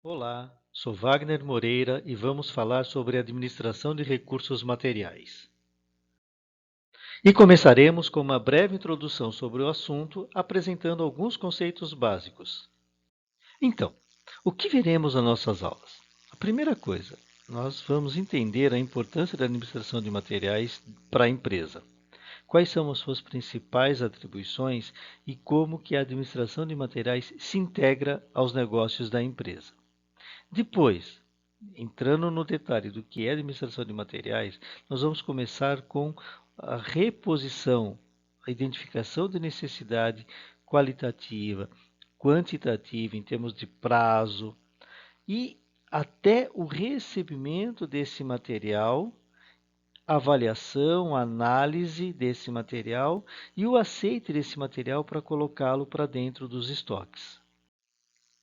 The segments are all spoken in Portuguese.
Olá, sou Wagner Moreira e vamos falar sobre administração de recursos materiais. E começaremos com uma breve introdução sobre o assunto, apresentando alguns conceitos básicos. Então, o que veremos nas nossas aulas? A primeira coisa, nós vamos entender a importância da administração de materiais para a empresa. Quais são as suas principais atribuições e como que a administração de materiais se integra aos negócios da empresa. Depois, entrando no detalhe do que é administração de materiais, nós vamos começar com a reposição, a identificação de necessidade qualitativa, quantitativa, em termos de prazo, e até o recebimento desse material, avaliação, análise desse material e o aceite desse material para colocá-lo para dentro dos estoques.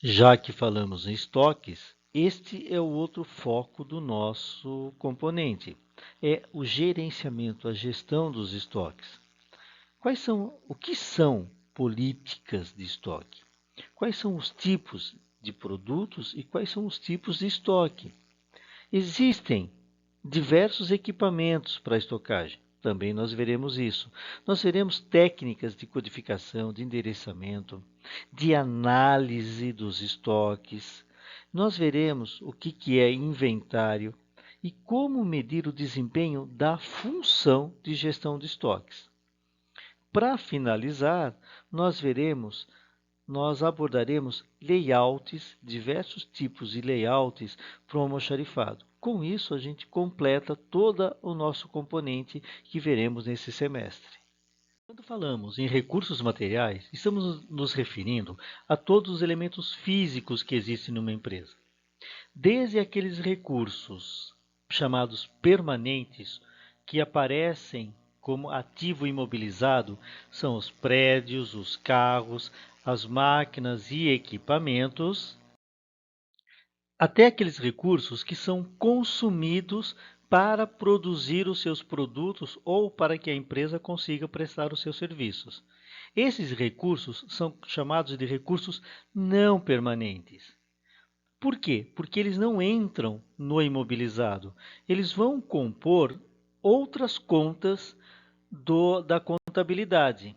Já que falamos em estoques, este é o outro foco do nosso componente, é o gerenciamento, a gestão dos estoques. O que são políticas de estoque? Quais são os tipos de produtos e quais são os tipos de estoque? Existem diversos equipamentos para estocagem. Também nós veremos isso. Nós veremos técnicas de codificação, de endereçamento, de análise dos estoques. Nós veremos o que é inventário e como medir o desempenho da função de gestão de estoques. Para finalizar, nós abordaremos layouts, diversos tipos de layouts para o almoxarifado. Com isso, a gente completa todo o nosso componente que veremos nesse semestre. Quando falamos em recursos materiais, estamos nos referindo a todos os elementos físicos que existem numa empresa. Desde aqueles recursos chamados permanentes, que aparecem como ativo imobilizado, são os prédios, os carros, as máquinas e equipamentos, até aqueles recursos que são consumidos para produzir os seus produtos ou para que a empresa consiga prestar os seus serviços. Esses recursos são chamados de recursos não permanentes. Por quê? Porque eles não entram no imobilizado. Eles vão compor outras contas da contabilidade.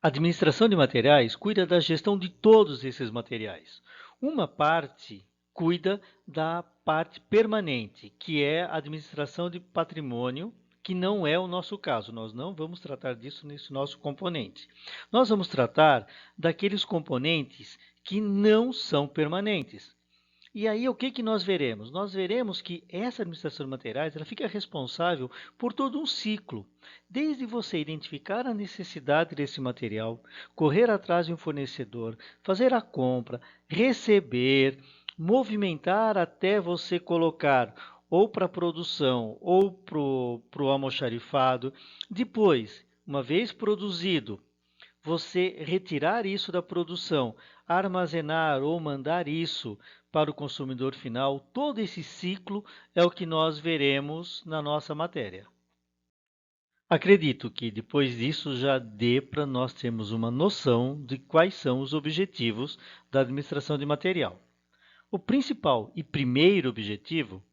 A administração de materiais cuida da gestão de todos esses materiais. Uma parte cuida da parte permanente, que é a administração de patrimônio, que não é o nosso caso. Nós não vamos tratar disso nesse nosso componente. Nós vamos tratar daqueles componentes que não são permanentes. E aí o que nós veremos? Nós veremos que essa administração de materiais ela fica responsável por todo um ciclo, desde você identificar a necessidade desse material, correr atrás de um fornecedor, fazer a compra, receber, movimentar até você colocar ou para a produção ou para o almoxarifado. Depois, uma vez produzido, você retirar isso da produção, armazenar ou mandar isso para o consumidor final, todo esse ciclo é o que nós veremos na nossa matéria. Acredito que depois disso já dê para nós termos uma noção de quais são os objetivos da administração de material. O principal e primeiro objetivo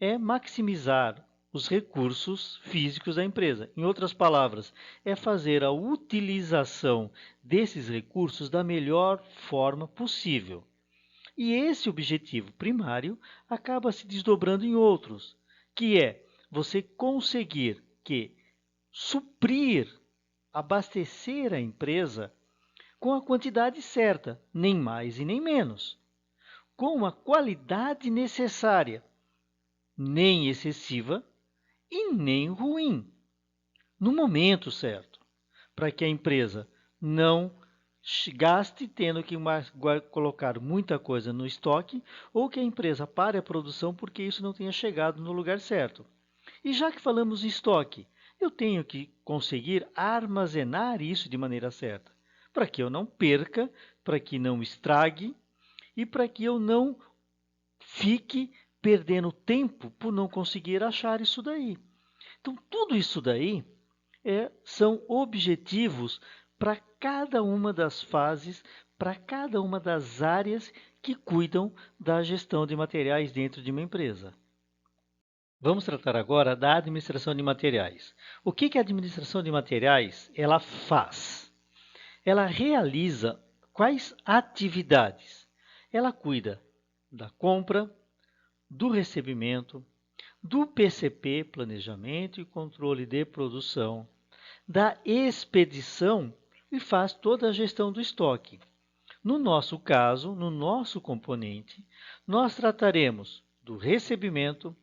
é maximizar os recursos físicos da empresa. Em outras palavras, é fazer a utilização desses recursos da melhor forma possível. E esse objetivo primário acaba se desdobrando em outros, que é você conseguir suprir, abastecer a empresa com a quantidade certa, nem mais e nem menos, com a qualidade necessária, nem excessiva e nem ruim, no momento certo, para que a empresa não gaste tendo que colocar muita coisa no estoque ou que a empresa pare a produção porque isso não tenha chegado no lugar certo. E já que falamos em estoque, eu tenho que conseguir armazenar isso de maneira certa, para que eu não perca, para que não estrague e para que eu não fique perdendo tempo por não conseguir achar isso daí. Então, tudo isso daí são objetivos para cada uma das fases, para cada uma das áreas que cuidam da gestão de materiais dentro de uma empresa. Vamos tratar agora da administração de materiais. O que a administração de materiais ela faz? Ela realiza quais atividades? Ela cuida da compra, do recebimento, do PCP, Planejamento e Controle de Produção, da expedição e faz toda a gestão do estoque. No nosso caso, no nosso componente, nós trataremos do recebimento,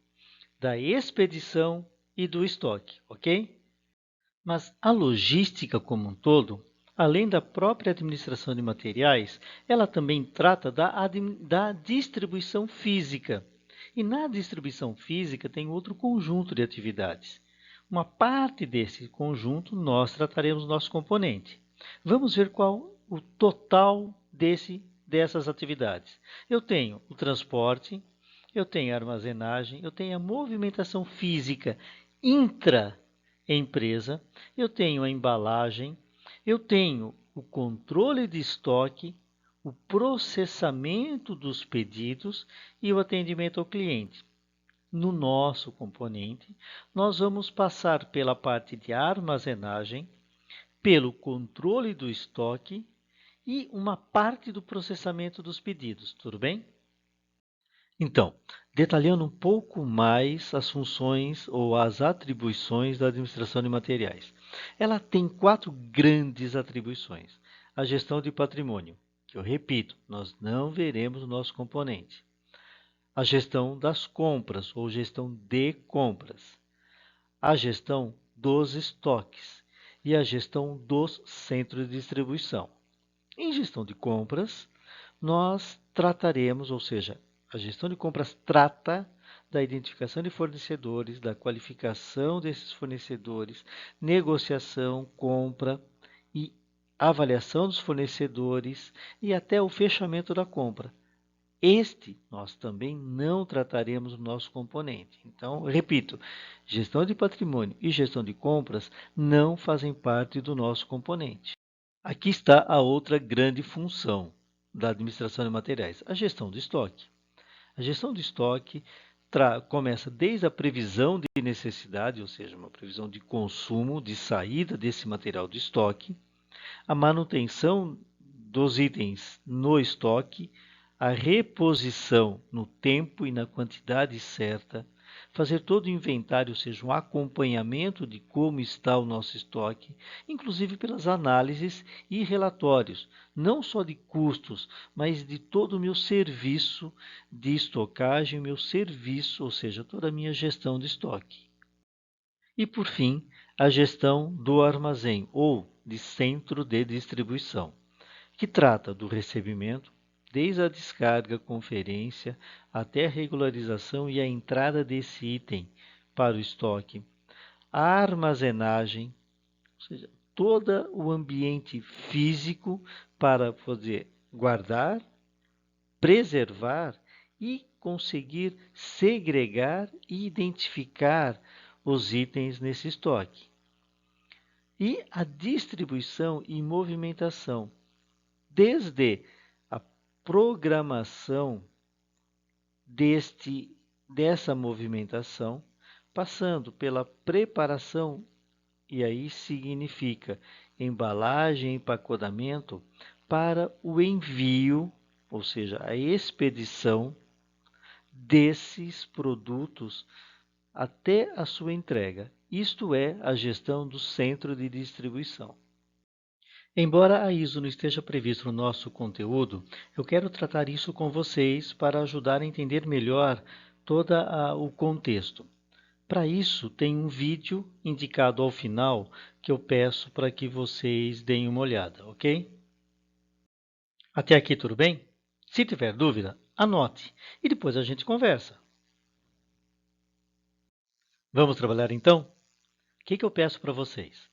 da expedição e do estoque, ok? Mas a logística como um todo, além da própria administração de materiais, ela também trata da distribuição física. E na distribuição física tem outro conjunto de atividades. Uma parte desse conjunto nós trataremos no nosso componente. Vamos ver qual o total dessas atividades. Eu tenho o transporte, eu tenho a armazenagem, eu tenho a movimentação física intra-empresa, eu tenho a embalagem, eu tenho o controle de estoque, o processamento dos pedidos e o atendimento ao cliente. No nosso componente, nós vamos passar pela parte de armazenagem, pelo controle do estoque e uma parte do processamento dos pedidos, tudo bem? Então, detalhando um pouco mais as funções ou as atribuições da administração de materiais. Ela tem 4 grandes atribuições. A gestão de patrimônio, que eu repito, nós não veremos no nosso componente. A gestão das compras ou gestão de compras. A gestão dos estoques e a gestão dos centros de distribuição. Em gestão de compras, nós trataremos, ou seja, a gestão de compras trata da identificação de fornecedores, da qualificação desses fornecedores, negociação, compra e avaliação dos fornecedores e até o fechamento da compra. Este nós também não trataremos no nosso componente. Então, repito, gestão de patrimônio e gestão de compras não fazem parte do nosso componente. Aqui está a outra grande função da administração de materiais, a gestão do estoque. A gestão do estoque começa desde a previsão de necessidade, ou seja, uma previsão de consumo, de saída desse material do estoque, a manutenção dos itens no estoque, a reposição no tempo e na quantidade certa, fazer todo o inventário, ou seja, um acompanhamento de como está o nosso estoque, inclusive pelas análises e relatórios, não só de custos, mas de todo o meu serviço de estocagem, meu serviço, ou seja, toda a minha gestão de estoque. E, por fim, a gestão do armazém ou de centro de distribuição, que trata do recebimento, desde a descarga, conferência, até a regularização e a entrada desse item para o estoque, a armazenagem, ou seja, todo o ambiente físico para poder guardar, preservar e conseguir segregar e identificar os itens nesse estoque. E a distribuição e movimentação, desde a programação dessa movimentação, passando pela preparação, e aí significa embalagem, empacotamento, para o envio, ou seja, a expedição desses produtos até a sua entrega. Isto é a gestão do centro de distribuição. Embora a ISO não esteja previsto no nosso conteúdo, eu quero tratar isso com vocês para ajudar a entender melhor todo o contexto. Para isso, tem um vídeo indicado ao final que eu peço para que vocês deem uma olhada, ok? Até aqui tudo bem? Se tiver dúvida, anote e depois a gente conversa. Vamos trabalhar então? O que eu peço para vocês?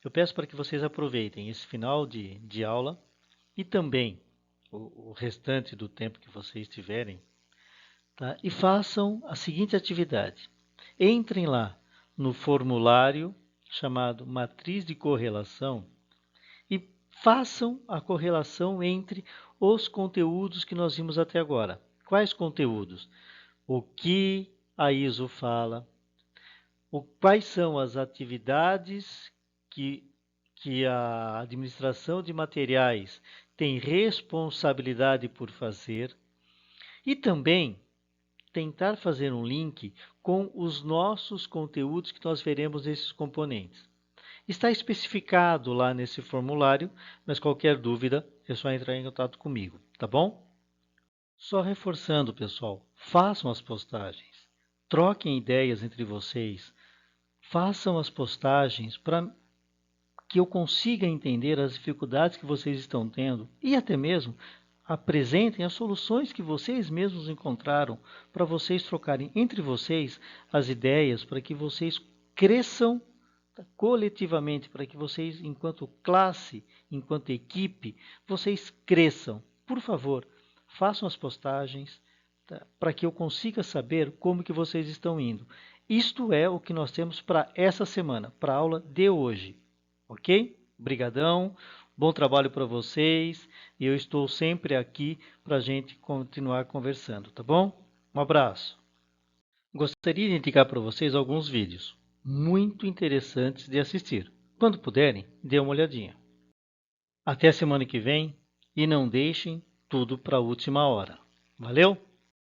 Eu peço para que vocês aproveitem esse final de aula e também o restante do tempo que vocês tiverem, tá? E façam a seguinte atividade. Entrem lá no formulário chamado Matriz de Correlação e façam a correlação entre os conteúdos que nós vimos até agora. Quais conteúdos? O que a ISO fala, quais são as atividades que a administração de materiais tem responsabilidade por fazer, e também tentar fazer um link com os nossos conteúdos que nós veremos nesses componentes. Está especificado lá nesse formulário, mas qualquer dúvida é só entrar em contato comigo, tá bom? Só reforçando, pessoal, façam as postagens, troquem ideias entre vocês, façam as postagens para que eu consiga entender as dificuldades que vocês estão tendo e até mesmo apresentem as soluções que vocês mesmos encontraram para vocês trocarem entre vocês as ideias para que vocês cresçam coletivamente, para que vocês, enquanto classe, enquanto equipe, vocês cresçam. Por favor, façam as postagens, tá? Para que eu consiga saber como que vocês estão indo. Isto é o que nós temos para essa semana, para a aula de hoje. Ok? Obrigadão, bom trabalho para vocês e eu estou sempre aqui para a gente continuar conversando, tá bom? Um abraço. Gostaria de indicar para vocês alguns vídeos muito interessantes de assistir. Quando puderem, dê uma olhadinha. Até a semana que vem e não deixem tudo para a última hora. Valeu?